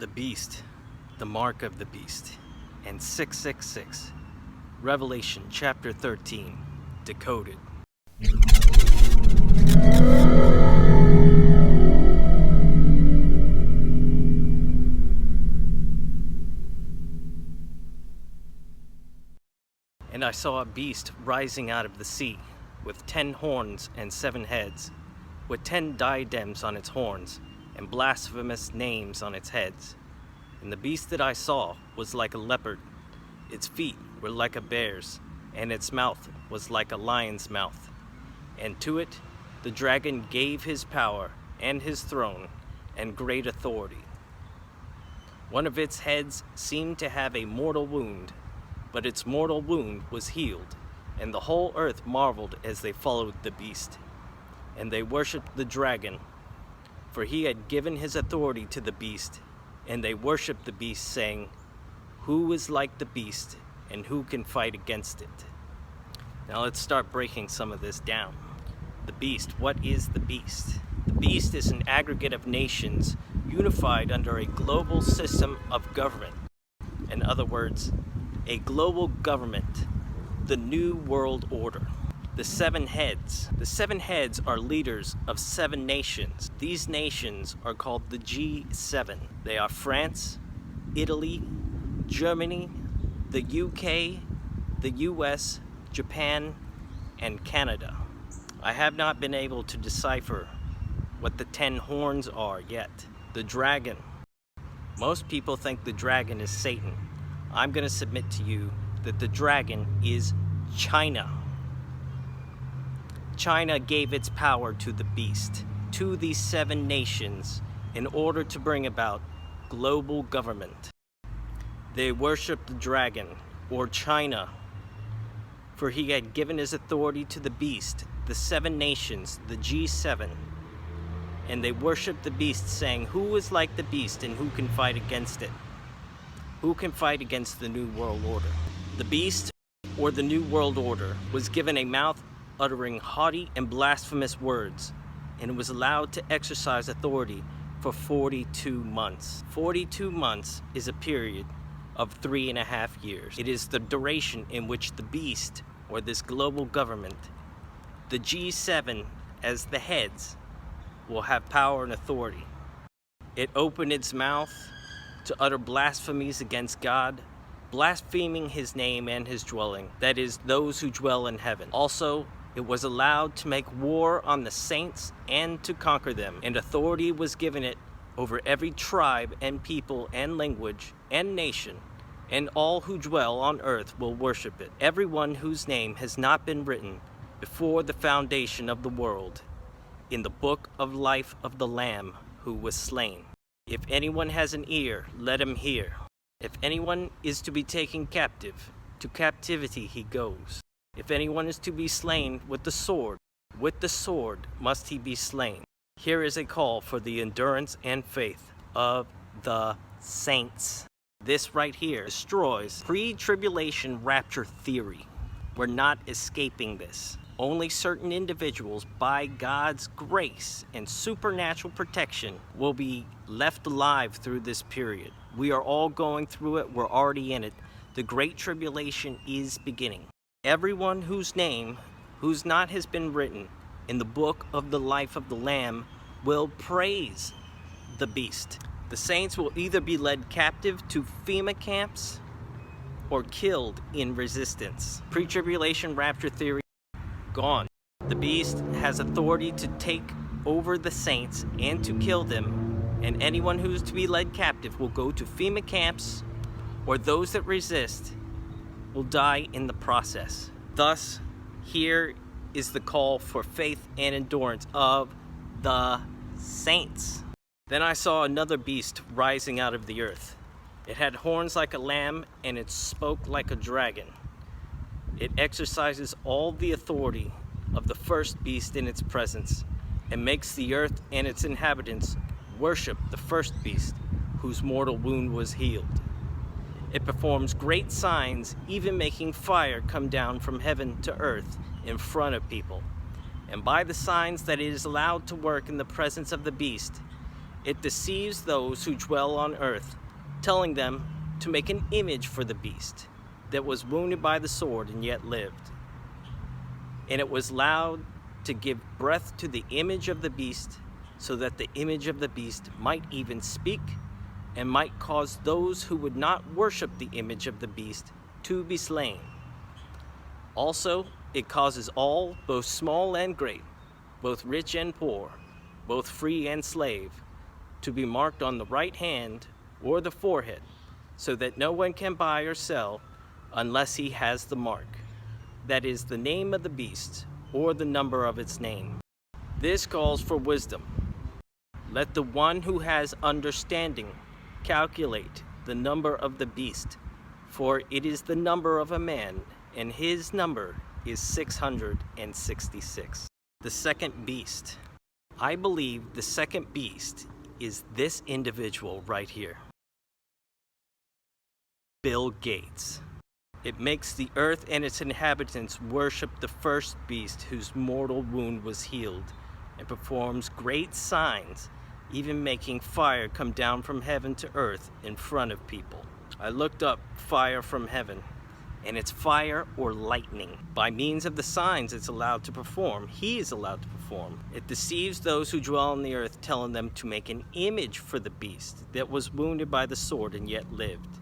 the beast, the mark of the beast, and 666. Revelation chapter 13, decoded. And I saw a beast rising out of the sea, with 10 horns and 7 heads, with 10 diadems on its horns, and blasphemous names on its heads. And the beast that I saw was like a leopard, its feet were like a bear's, and its mouth was like a lion's mouth. And to it the dragon gave his power, and his throne, and great authority. One of its heads seemed to have a mortal wound, but its mortal wound was healed, and the whole earth marveled as they followed the beast. And they worshipped the dragon, for he had given his authority to the beast, and they worshipped the beast, saying, "Who is like the beast, and who can fight against it?" Now let's start breaking some of this down. The beast, what is the beast? The beast is an aggregate of nations unified under a global system of government. In other words, a global government, the New World Order. The 7 heads. The 7 heads are leaders of 7 nations. These nations are called the G7. They are France, Italy, Germany, the UK, the US, Japan, and Canada. I have not been able to decipher what the 10 horns are yet. The dragon. Most people think the dragon is Satan. I'm going to submit to you that the dragon is China. China gave its power to the beast, to these 7 nations, in order to bring about global government. They worshiped the dragon, or China, for he had given his authority to the beast, the 7 nations, the G7. And they worshiped the beast, saying, "Who is like the beast, and who can fight against it?" Who can fight against the New World Order? The beast, or the New World Order, was given a mouth uttering haughty and blasphemous words, and was allowed to exercise authority for 42 months. 42 months is a period of 3.5 years. It is the duration in which the beast, or this global government, the G7 as the heads, will have power and authority. It opened its mouth to utter blasphemies against God, blaspheming his name and his dwelling, that is, those who dwell in heaven. Also, it was allowed to make war on the saints and to conquer them, and authority was given it over every tribe and people and language and nation, and all who dwell on earth will worship it. Everyone whose name has not been written before the foundation of the world in the book of life of the Lamb who was slain. If anyone has an ear, let him hear. If anyone is to be taken captive, to captivity he goes. If anyone is to be slain with the sword must he be slain. Here is a call for the endurance and faith of the saints. This right here destroys pre-tribulation rapture theory. We're not escaping this. Only certain individuals, by God's grace and supernatural protection, will be left alive through this period. We are all going through it. We're already in it. The Great Tribulation is beginning. Everyone whose name, whose not has been written in the book of the life of the Lamb, will praise the beast. The saints will either be led captive to FEMA camps or killed in resistance. Pre-tribulation rapture theory gone. The beast has authority to take over the saints and to kill them, and anyone who is to be led captive will go to FEMA camps, or those that resist will die in the process. Thus, here is the call for faith and endurance of the saints. Then I saw another beast rising out of the earth. It had horns like a lamb, and it spoke like a dragon. It exercises all the authority of the first beast in its presence, and makes the earth and its inhabitants worship the first beast, whose mortal wound was healed. It performs great signs, even making fire come down from heaven to earth in front of people. And by the signs that it is allowed to work in the presence of the beast, It deceives those who dwell on earth, telling them to make an image for the beast that was wounded by the sword and yet lived. And it was allowed to give breath to the image of the beast, so that the image of the beast might even speak and might cause those who would not worship the image of the beast to be slain. Also, it causes all, both small and great, both rich and poor, both free and slave, to be marked on the right hand or the forehead, so that no one can buy or sell unless he has the mark, that is, the name of the beast or the number of its name. This calls for wisdom. Let the one who has understanding calculate the number of the beast, for it is the number of a man, and his number is 666. The second beast. I believe the second beast is this individual right here. Bill Gates. It makes the earth and its inhabitants worship the first beast whose mortal wound was healed, and performs great signs, even making fire come down from heaven to earth in front of people. I looked up fire from heaven, and it's fire or lightning. By means of the signs it's allowed to perform, he is allowed to perform. It deceives those who dwell on the earth, telling them to make an image for the beast that was wounded by the sword and yet lived.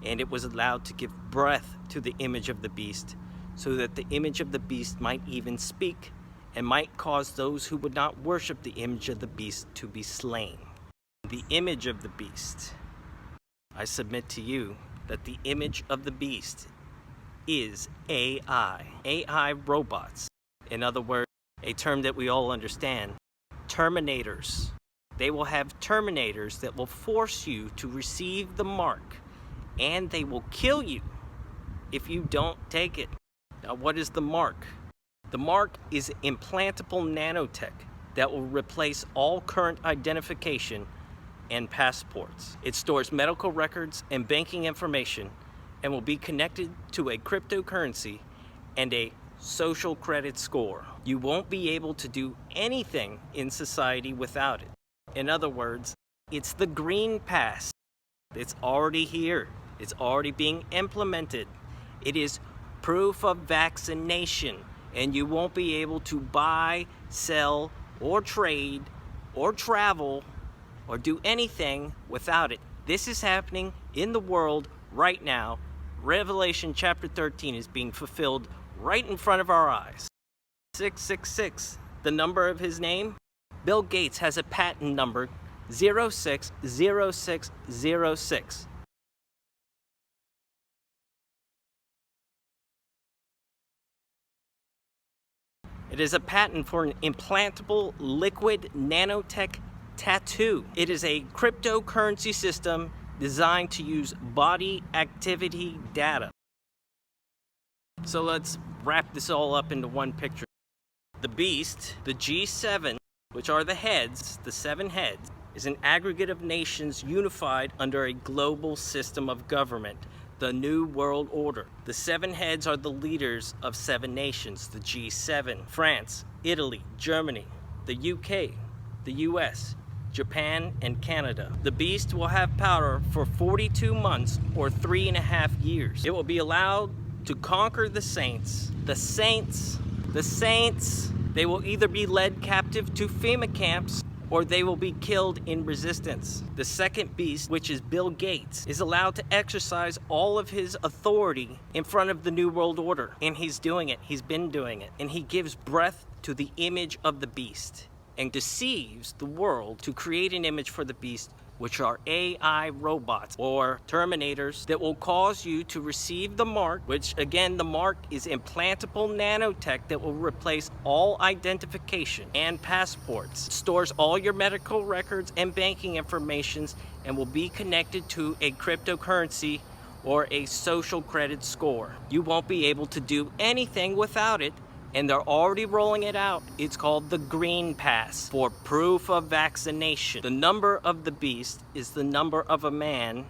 And it was allowed to give breath to the image of the beast, so that the image of the beast might even speak, and might cause those who would not worship the image of the beast to be slain. The image of the beast. I submit to you that the image of the beast is AI. AI robots. In other words, a term that we all understand, terminators. They will have terminators that will force you to receive the mark, and they will kill you if you don't take it. Now, what is the mark? The mark is implantable nanotech that will replace all current identification and passports. It stores medical records and banking information and will be connected to a cryptocurrency and a social credit score. You won't be able to do anything in society without it. In other words, it's the green pass. It's already here. It's already being implemented. It is proof of vaccination, and you won't be able to buy, sell, or trade, or travel, or do anything without it. This is happening in the world right now. Revelation chapter 13 is being fulfilled right in front of our eyes. 666, the number of his name. Bill Gates has a patent number 060606. It is a patent for an implantable liquid nanotech tattoo. It is a cryptocurrency system designed to use body activity data. So let's wrap this all up into one picture. The beast, the G7, which are the heads, the 7 heads, is an aggregate of nations unified under a global system of government, the New World Order. The 7 heads are the leaders of 7 nations, the G7, France, Italy, Germany, the UK, the US, Japan, and Canada. The beast will have power for 42 months or 3.5 years. It will be allowed to conquer the saints. The saints, they will either be led captive to FEMA camps, or they will be killed in resistance. The second beast, which is Bill Gates, is allowed to exercise all of his authority in front of the New World Order. And he's doing it. He's been doing it. And he gives breath to the image of the beast and deceives the world to create an image for the beast, which are AI robots or terminators that will cause you to receive the mark, which again, the mark is implantable nanotech that will replace all identification and passports. It stores all your medical records and banking informations and will be connected to a cryptocurrency or a social credit score. You won't be able to do anything without it, and they're already rolling it out. It's called the Green Pass for proof of vaccination. The number of the beast is the number of a man,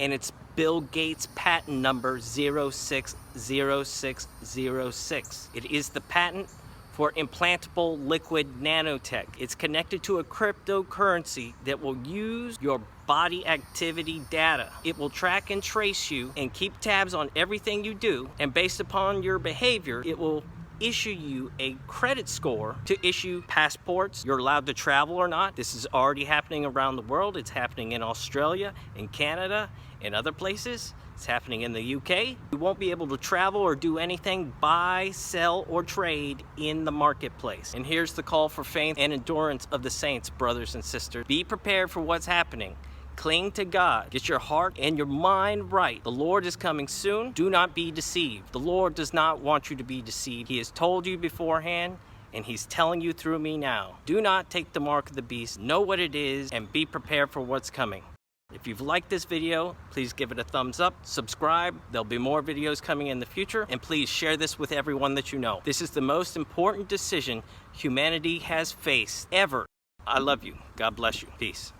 and it's Bill Gates' patent number 060606. It is the patent for implantable liquid nanotech. It's connected to a cryptocurrency that will use your body activity data. It will track and trace you and keep tabs on everything you do, and based upon your behavior, it will issue you a credit score to issue passports. You're allowed to travel or not. This is already happening around the world. It's happening in Australia, in Canada, in other places. It's happening in the UK. You won't be able to travel or do anything, buy, sell, or trade in the marketplace. And here's the call for faith and endurance of the saints, brothers and sisters. Be prepared for what's happening. Cling to God. Get your heart and your mind right. The Lord is coming soon. Do not be deceived. The Lord does not want you to be deceived. He has told you beforehand, and He's telling you through me now. Do not take the mark of the beast. Know what it is and be prepared for what's coming. If you've liked this video, please give it a thumbs up, subscribe. There'll be more videos coming in the future, and please share this with everyone that you know. This is the most important decision humanity has faced ever. I love you. God bless you. Peace.